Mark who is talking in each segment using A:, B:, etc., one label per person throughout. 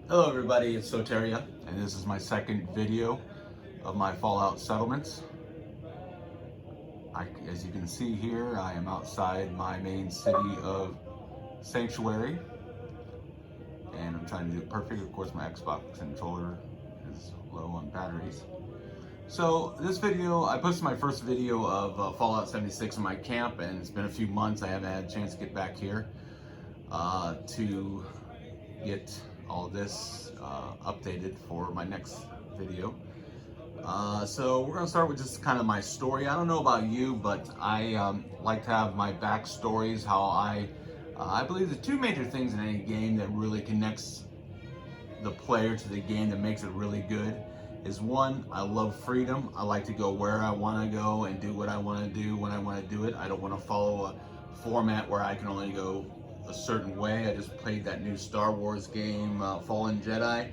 A: Hello everybody, it's Soteria, and this is my second video of my Fallout settlements. As you can see here, I am outside my main city of Sanctuary, and I'm trying to do it perfect. Of course, my Xbox controller is low on batteries. So this video, I posted my first video of Fallout 76 in my camp, and it's been a few months. I haven't had a chance to get back here to get all this updated for my next video. So we're gonna start with just kind of my story. I don't know about you, but I like to have my backstories, how I believe the two major things in any game that really connects the player to the game that makes it really good is one, I love freedom. I like to go where I want to go and do what I want to do when I want to do it. I don't want to follow a format where I can only go a certain way. I just played that new Star Wars game, Fallen Jedi,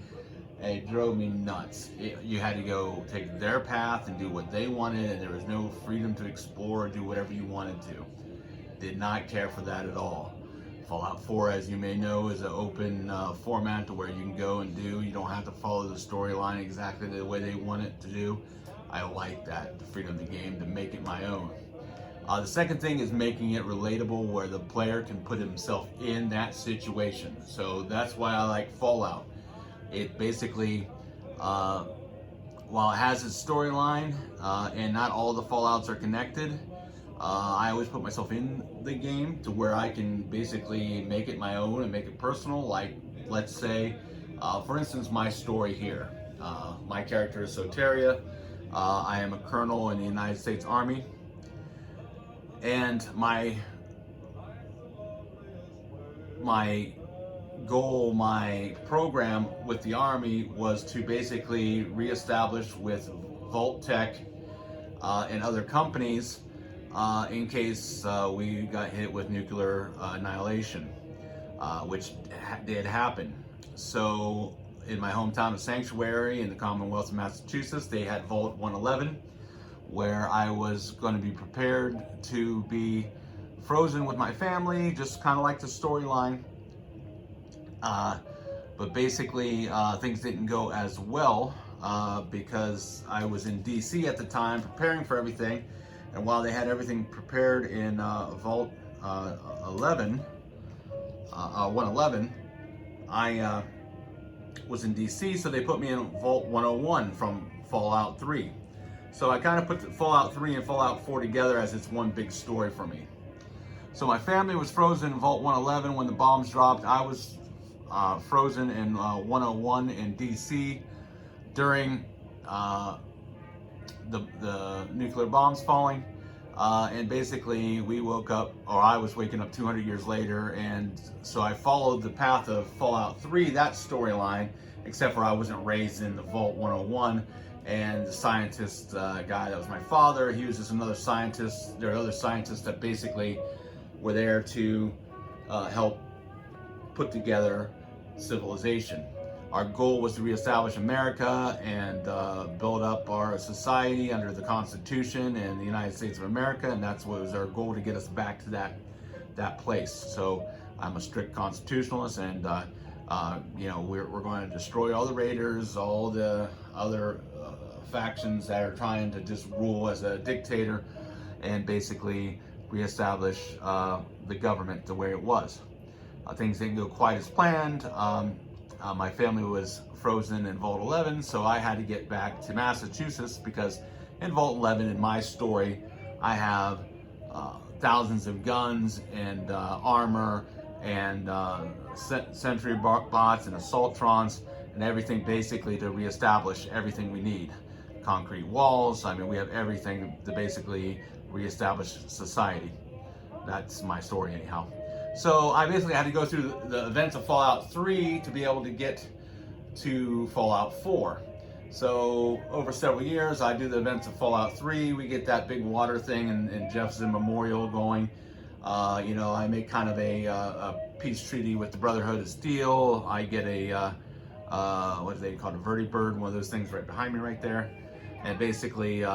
A: and it drove me nuts. You had to go take their path and do what they wanted, and there was no freedom to explore or do whatever you wanted to. Did not care for that at all. Fallout 4, as you may know, is an open format to where you can go and do. You don't have to follow the storyline exactly the way they want it to do. I like that, the freedom of the game to make it my own. The second thing is making it relatable where the player can put himself in that situation. So that's why I like Fallout. It basically, while it has its storyline and not all the Fallouts are connected, I always put myself in the game to where I can basically make it my own and make it personal. Like, let's say, for instance, my story here. My character is Soteria. I am a colonel in the United States Army. And my goal, my program with the Army was to basically reestablish with Vault Tech and other companies in case we got hit with nuclear annihilation, which did happen. So in my hometown of Sanctuary in the Commonwealth of Massachusetts, they had Vault 111, where I was going to be prepared to be frozen with my family, just kind of like the storyline. But basically, things didn't go as well because I was in DC at the time preparing for everything. And while they had everything prepared in Vault 111, I was in DC, so they put me in Vault 101 from Fallout 3. So I kind of put Fallout 3 and Fallout 4 together as it's one big story for me. So my family was frozen in Vault 111 when the bombs dropped. I was frozen in 101 in DC during the nuclear bombs falling. And basically we woke up, or I was waking up 200 years later, and so I followed the path of Fallout 3, that storyline, except for I wasn't raised in the Vault 101. And the scientist guy that was my father, he was just another scientist. There are other scientists that basically were there to help put together civilization. Our goal was to reestablish America and build up our society under the Constitution and the United States of America, and that's what was our goal, to get us back to that place. So I'm a strict constitutionalist, and you know, we're going to destroy all the raiders, all the other factions that are trying to just rule as a dictator, and basically reestablish the government the way it was. Things didn't go quite as planned. My family was frozen in Vault 11, so I had to get back to Massachusetts because in Vault 11, in my story, I have thousands of guns and armor and sentry bots and assaultrons and everything, basically to reestablish everything we need. Concrete walls, I mean, we have everything to basically reestablish society. That's my story anyhow. So I basically had to go through the events of Fallout 3 to be able to get to Fallout 4. So over several years, I do the events of Fallout 3. We get that big water thing and Jefferson Memorial going. You know, I make kind of a peace treaty with the Brotherhood of Steel. I get a, what do they call it, a vertibird, one of those things right behind me right there. And basically,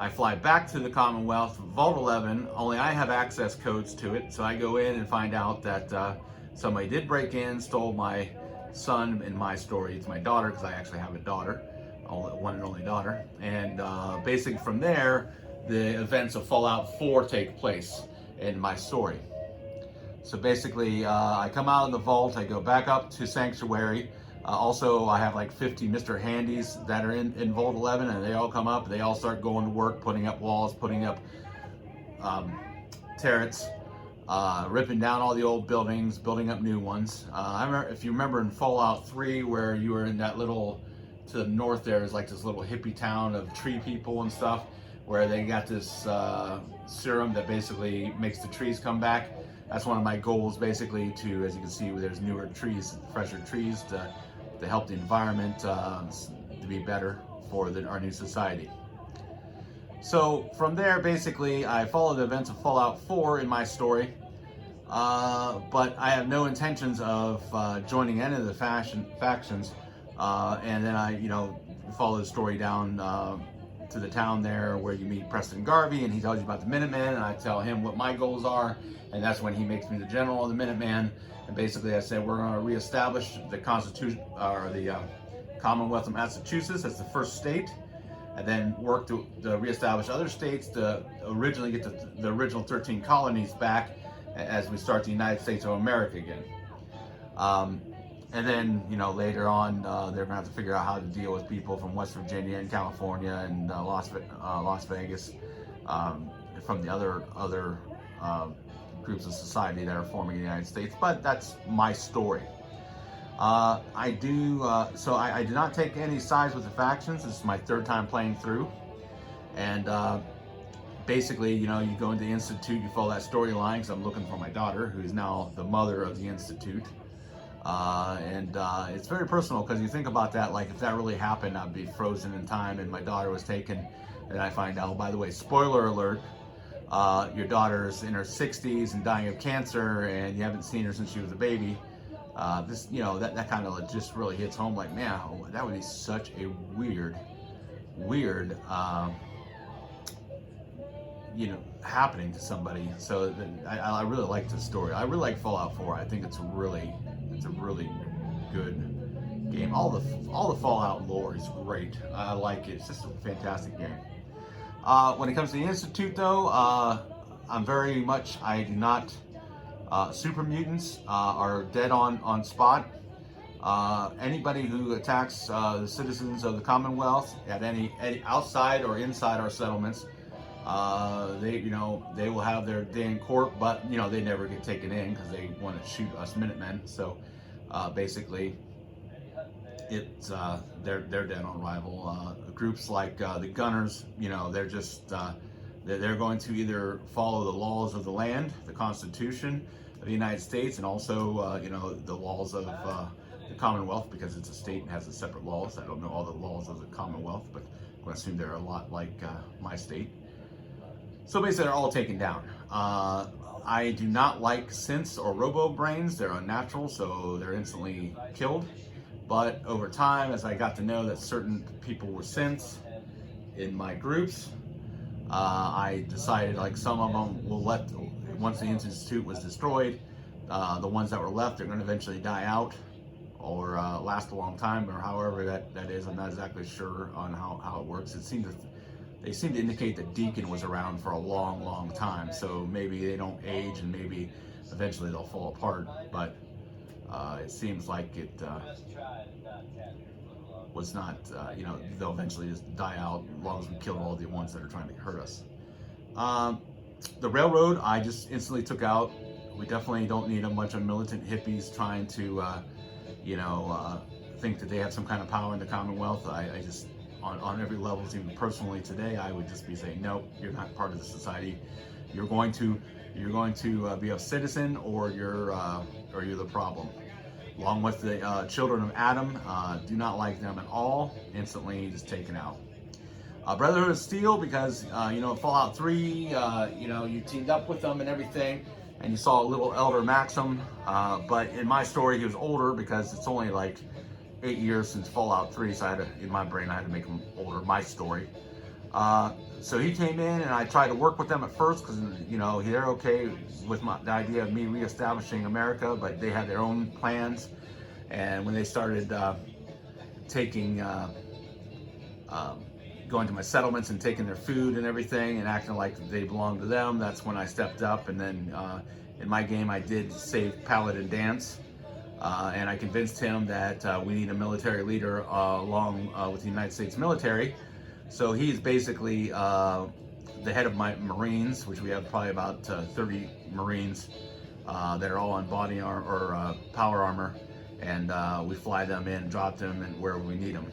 A: I fly back to the Commonwealth, Vault 11, only I have access codes to it, so I go in and find out that somebody did break in, stole my son. In my story, it's my daughter, because I actually have a daughter, one and only daughter. And basically from there, the events of Fallout 4 take place in my story. So basically, I come out of the vault, I go back up to Sanctuary. Also, I have like 50 Mr. Handies that are in Vault 11, and they all come up, they all start going to work, putting up walls, putting up turrets, ripping down all the old buildings, building up new ones. I remember, if you remember in Fallout 3, where you were in that little, to the north there is like this little hippie town of tree people and stuff, where they got this serum that basically makes the trees come back. That's one of my goals, basically, to, as you can see, there's newer trees, fresher trees, to help the environment to be better for our new society. So from there, basically, I follow the events of Fallout 4 in my story, but I have no intentions of joining any of the factions, and then I, follow the story down to the town there where you meet Preston Garvey, and he tells you about the Minutemen, and I tell him what my goals are, and that's when he makes me the general of the Minutemen. And basically I said, we're going to reestablish the Constitution, or the Commonwealth of Massachusetts as the first state, and then work to reestablish other states to originally get the original 13 colonies back as we start the United States of America again. And then, later on, they're gonna have to figure out how to deal with people from West Virginia and California and Las Vegas, from the other groups of society that are forming in the United States. But that's my story. I do not take any sides with the factions. This is my third time playing through, and basically, you go into the Institute, you follow that storyline, because I'm looking for my daughter, who's now the mother of the Institute. And it's very personal, because you think about that, like if that really happened, I'd be frozen in time and my daughter was taken, and I find out, by the way, spoiler alert, your daughter's in her 60s and dying of cancer, and you haven't seen her since she was a baby. That kind of just really hits home, like, man, that would be such a weird happening to somebody. So I really like this story. I really like Fallout 4. I think it's a really good game. All the Fallout lore is great. I like it. It's just a fantastic game. When it comes to the Institute, though, I do not. Super mutants are dead on spot. Anybody who attacks the citizens of the Commonwealth at any outside or inside our settlements, they will have their day in court, but they never get taken in because they want to shoot us Minutemen. So basically, it's they're dead on arrival. Groups like the Gunners, they're just they're going to either follow the laws of the land, the Constitution of the United States, and also the laws of the Commonwealth, because it's a state and has a separate laws. I don't know all the laws of the Commonwealth, but I'm going to assume they're a lot like my state. So basically, they're all taken down. I do not like synths or robo-brains. They're unnatural, so they're instantly killed. But over time, as I got to know that certain people were synths in my groups, I decided, like, some of them will once the Institute was destroyed, the ones that were left, they're going to eventually die out or last a long time, or however that is. I'm not exactly sure on how it works. They seem to indicate that Deacon was around for a long time, so maybe they don't age and maybe eventually they'll fall apart, but it seems like it was not, they'll eventually just die out as long as we kill all the ones that are trying to hurt us. The railroad, I just instantly took out. We definitely don't need a bunch of militant hippies trying to, think that they have some kind of power in the Commonwealth. I just, on every level, even personally today, I would just be saying, no, you're not part of the society. You're going to be a citizen, or you're the problem. Along with the children of Adam, do not like them at all. Instantly just taken out. Brotherhood of Steel, because Fallout 3, you teamed up with them and everything, and you saw a little Elder Maxim, but in my story he was older, because it's only like 8 years since Fallout 3, so in my brain I had to make him older, my story. So he came in, and I tried to work with them at first because, you know, they're okay with the idea of me reestablishing America, but they had their own plans. And when they started taking, um, going to my settlements and taking their food and everything and acting like they belonged to them, that's when I stepped up. And then in my game, I did save Paladin Dance. And I convinced him that we need a military leader along with the United States military. So he's basically the head of my Marines, which we have probably about 30 Marines that are all on body armor or power armor, and we fly them in, drop them in wherever we need them.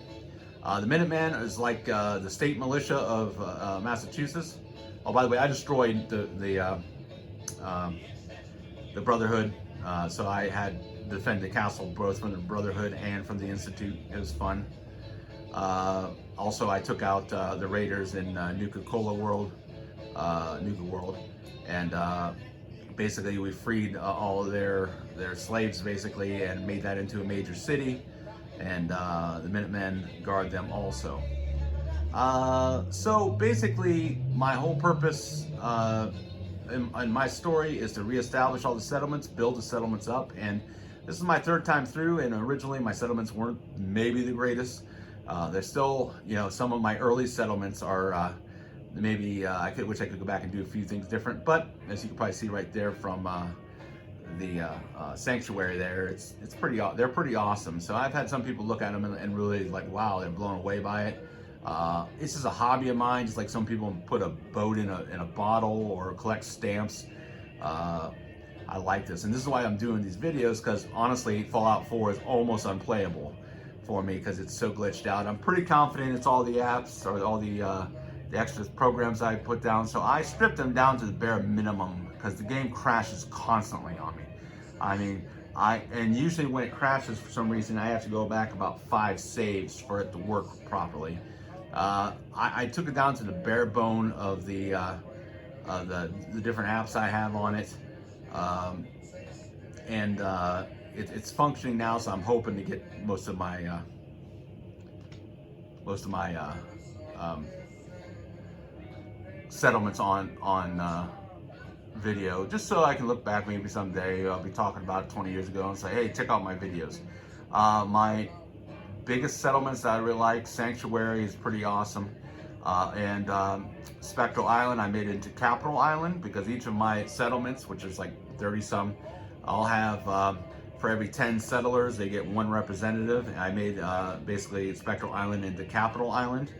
A: The Minutemen is like the state militia of Massachusetts. Oh, by the way, I destroyed the Brotherhood, so I had defend the castle both from the Brotherhood and from the Institute. It was fun. Also, I took out the raiders in Nuka-Cola World, and basically we freed all of their slaves basically and made that into a major city, and the Minutemen guard them also. So basically, my whole purpose in my story is to reestablish all the settlements, build the settlements up, and this is my third time through, and originally my settlements weren't maybe the greatest. They're still, you know, some of my early settlements are maybe I wish I could go back and do a few things different. But as you can probably see right there from the sanctuary there, they're pretty awesome. So I've had some people look at them and really like, wow, they're blown away by it. This is a hobby of mine, just like some people put a boat in a bottle or collect stamps. I like this, and this is why I'm doing these videos, because honestly, Fallout 4 is almost unplayable for me because it's so glitched out. I'm pretty confident it's all the apps or all the extra programs I put down, so I stripped them down to the bare minimum because the game crashes constantly on me. I mean, and usually when it crashes for some reason, I have to go back about 5 saves for it to work properly. I took it down to the bare bone of the different apps I have on it. It's functioning now, so I'm hoping to get most of my settlements on video, just so I can look back maybe someday. I'll be talking about it 20 years ago and say, hey, check out my videos. My biggest settlements that I really like, Sanctuary is pretty awesome. And Spectral Island, I made it into Capital Island because each of my settlements, which is like 30 some, I'll have for every 10 settlers, they get 1 representative. And I made basically Spectral Island into Capital Island,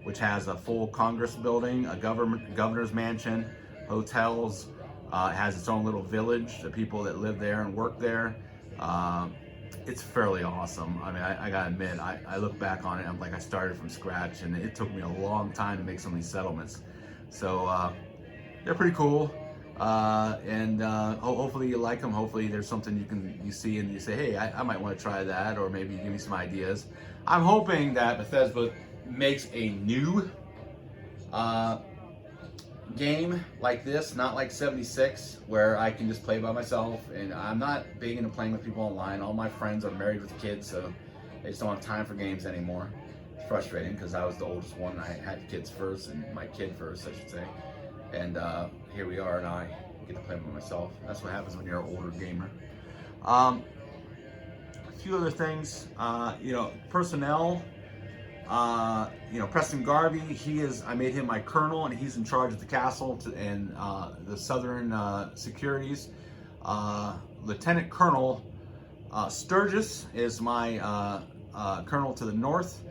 A: which has a full Congress building, a governor's mansion, hotels. It has its own little village, the people that live there and work there. It's fairly awesome. I mean, I gotta admit, I look back on it, I'm like, I started from scratch, and it took me a long time to make some of these settlements. So they're pretty cool, and hopefully you like them. Hopefully there's something you see and you say, hey, I might want to try that, or maybe give me some ideas. I'm hoping that Bethesda makes a new game like this, not like 76, where I can just play by myself. And I'm not big into playing with people online. All my friends are married with kids, so they just don't have time for games anymore. It's frustrating because I was the oldest one. I had kids first, and my kid first, I should say. And here we are, and I get to play by myself. That's what happens when you're an older gamer. A few other things, personnel. Preston Garvey, I made him my colonel, and he's in charge of the castle and the southern securities. Lieutenant Colonel Sturgis is my colonel to the north.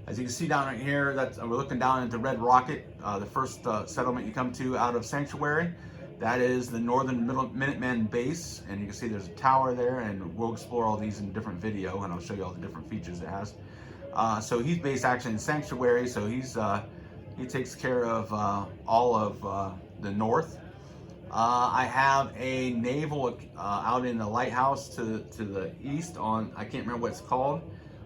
A: As you can see down right here, we're looking down into Red Rocket, the first settlement you come to out of Sanctuary. That is the Northern Minutemen base, and you can see there's a tower there, and we'll explore all these in a different video, and I'll show you all the different features it has. So he's based actually in Sanctuary, so he takes care of all of the north. I have a naval out in the lighthouse to the east on, I can't remember what it's called.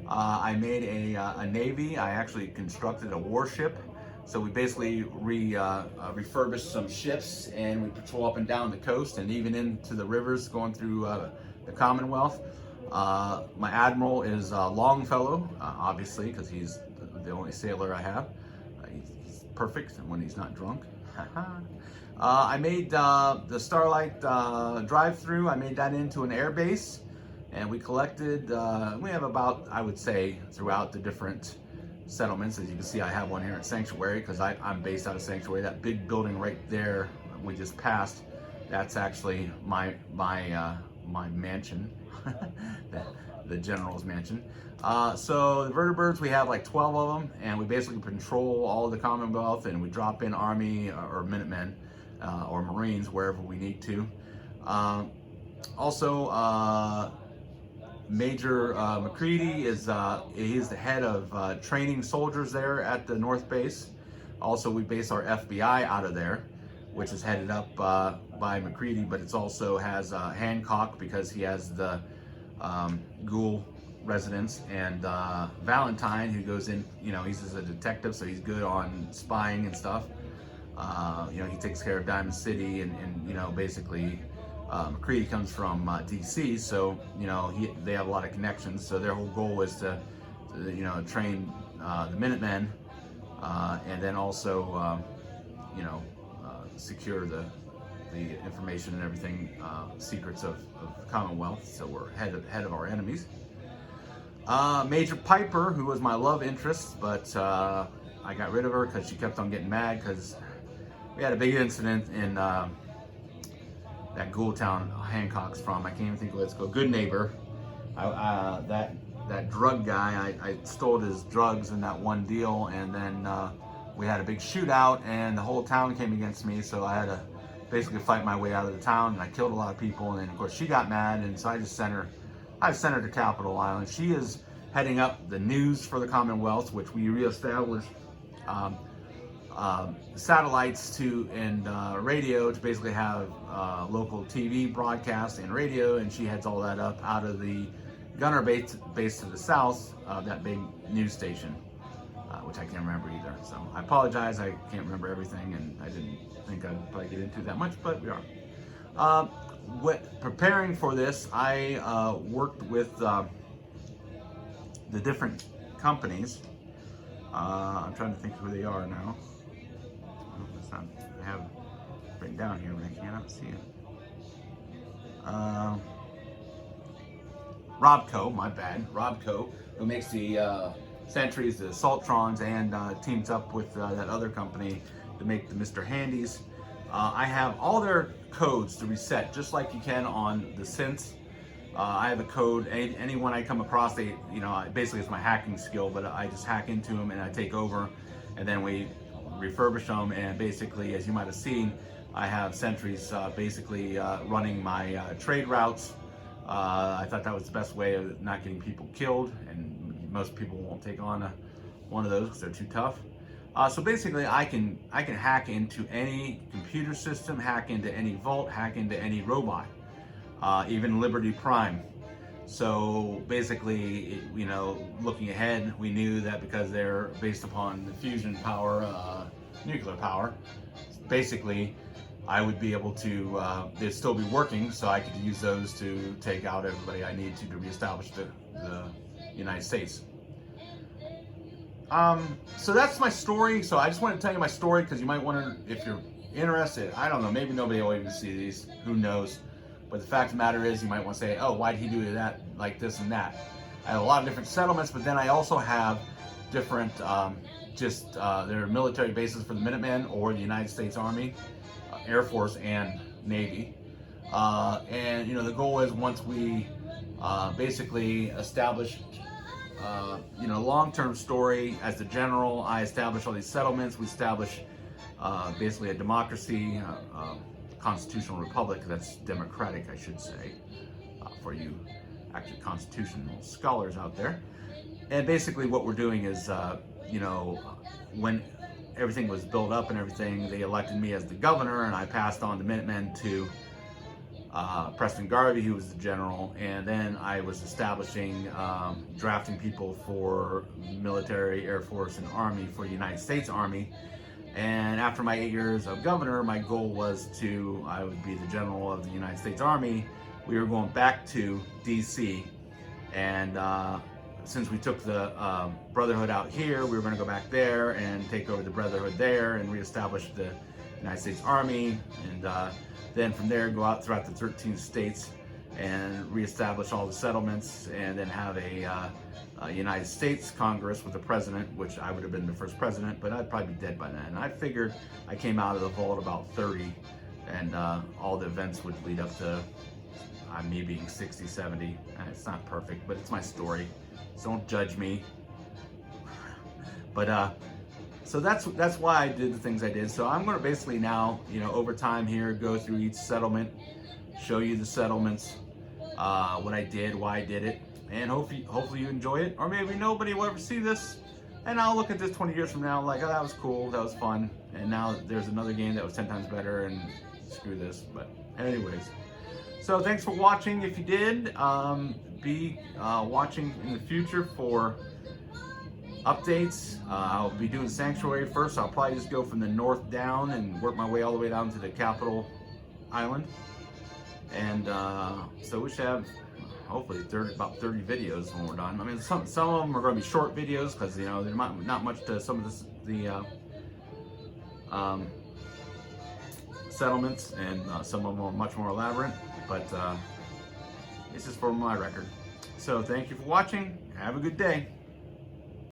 A: I made a navy. I actually constructed a warship. So we basically refurbished some ships, and we patrol up and down the coast and even into the rivers going through the Commonwealth. My admiral is Longfellow, obviously, because he's the only sailor I have. He's perfect when he's not drunk. I made the Starlight drive-through. I made that into an air base, and we collected. We have about, I would say, throughout the different settlements. As you can see, I have one here at Sanctuary because I'm based out of Sanctuary. That big building right there we just passed, that's actually my mansion, the general's mansion. So the vertibirds, we have like 12 of them, and we basically patrol all of the Commonwealth, and we drop in Army or Minutemen or Marines wherever we need to. Also, Major McCready he's the head of training soldiers there at the North Base. Also, we base our FBI out of there, which is headed up by McCready, but it also has Hancock because he has the Ghoul residence, and Valentine, who goes in, he's a detective, so he's good on spying and stuff. He takes care of Diamond City, and basically McCready comes from DC, so they have a lot of connections. So their whole goal is to train the Minutemen, and then also secure the information and everything, secrets of the Commonwealth. So we're head of our enemies. Major Piper, who was my love interest, but I got rid of her because she kept on getting mad because we had a big incident in that Ghoul town Hancock's from. I can't even think of what it's called. Good Neighbor. That drug guy, I stole his drugs in that one deal, and then we had a big shootout, and the whole town came against me, so I had to basically fight my way out of the town, and I killed a lot of people, and then of course she got mad, and so I sent her to Capitol Island. She is heading up the news for the Commonwealth, which we reestablished satellites and radio to basically have local TV broadcast and radio, and she heads all that up out of the gunner base to the south, that big news station, which I can't remember either. So I apologize, I can't remember everything, and I didn't think I'd probably get into that much, but we are. Preparing for this, I worked with the different companies. I'm trying to think who they are now. I have it written down here, but I cannot see it. Robco, my bad. Robco, who makes the Sentries, the Saltrons, and teams up with that other company to make the Mr. Handys. I have all their codes to reset, just like you can on the synths. I have a code. Anyone I come across, basically it's my hacking skill, but I just hack into them and I take over, and then we refurbish them. And basically, as you might have seen, I have Sentries basically running my trade routes. I thought that was the best way of not getting people killed, and most people won't take on one of those because they're too tough. So basically, I can hack into any computer system, hack into any vault, hack into any robot, even Liberty Prime. So basically, looking ahead, we knew that because they're based upon the fusion power, nuclear power, basically, I would be able to, they'd still be working, so I could use those to take out everybody I need to reestablish the United States. So that's my story. So I just wanted to tell you my story because you might wonder if you're interested. I don't know, maybe nobody will even see these, who knows. But the fact of the matter is, you might want to say, oh, why did he do that, like this and that? I have a lot of different settlements, but then I also have different, there are military bases for the Minutemen or the United States Army, Air Force, and Navy. And the goal is, once we basically establish, long-term story, as the general, I establish all these settlements. We establish basically a democracy, constitutional republic that's democratic, I should say, for you actually constitutional scholars out there. And basically what we're doing is, when everything was built up and everything, they elected me as the governor, and I passed on the Minutemen to Preston Garvey, who was the general, and then I was establishing, drafting people for military, Air Force, and Army for the United States Army. And after my 8 years of governor, my goal was I would be the general of the United States Army. We were going back to DC, and
B: since we took the Brotherhood out here, we were going to go back there and take over the Brotherhood there and reestablish the United States Army, and then from there go out throughout the 13 states and reestablish all the settlements, and then have a United States Congress with a president, which I would have been the first president, but I'd probably be dead by then. And I figured I came out of the vault about 30, and all the events would lead up to me being 60, 70. And it's not perfect, but it's my story, so don't judge me. But so that's why I did the things I did. So I'm going to basically now, over time here, go through each settlement, show you the settlements, what I did, why I did it, and hopefully you enjoy it. Or maybe nobody will ever see this, and I'll look at this 20 years from now like, oh, that was cool, that was fun, and now there's another game that was 10 times better, and screw this. But anyways, so thanks for watching. If you did, be watching in the future for updates. I'll be doing Sanctuary first. I'll probably just go from the north down and work my way all the way down to the capital island. And so we should have hopefully about 30 videos when we're done. I mean, some of them are going to be short videos because there's not much to some of the settlements, and some of them are much more elaborate. But this is for my record. So thank you for watching. Have a good day.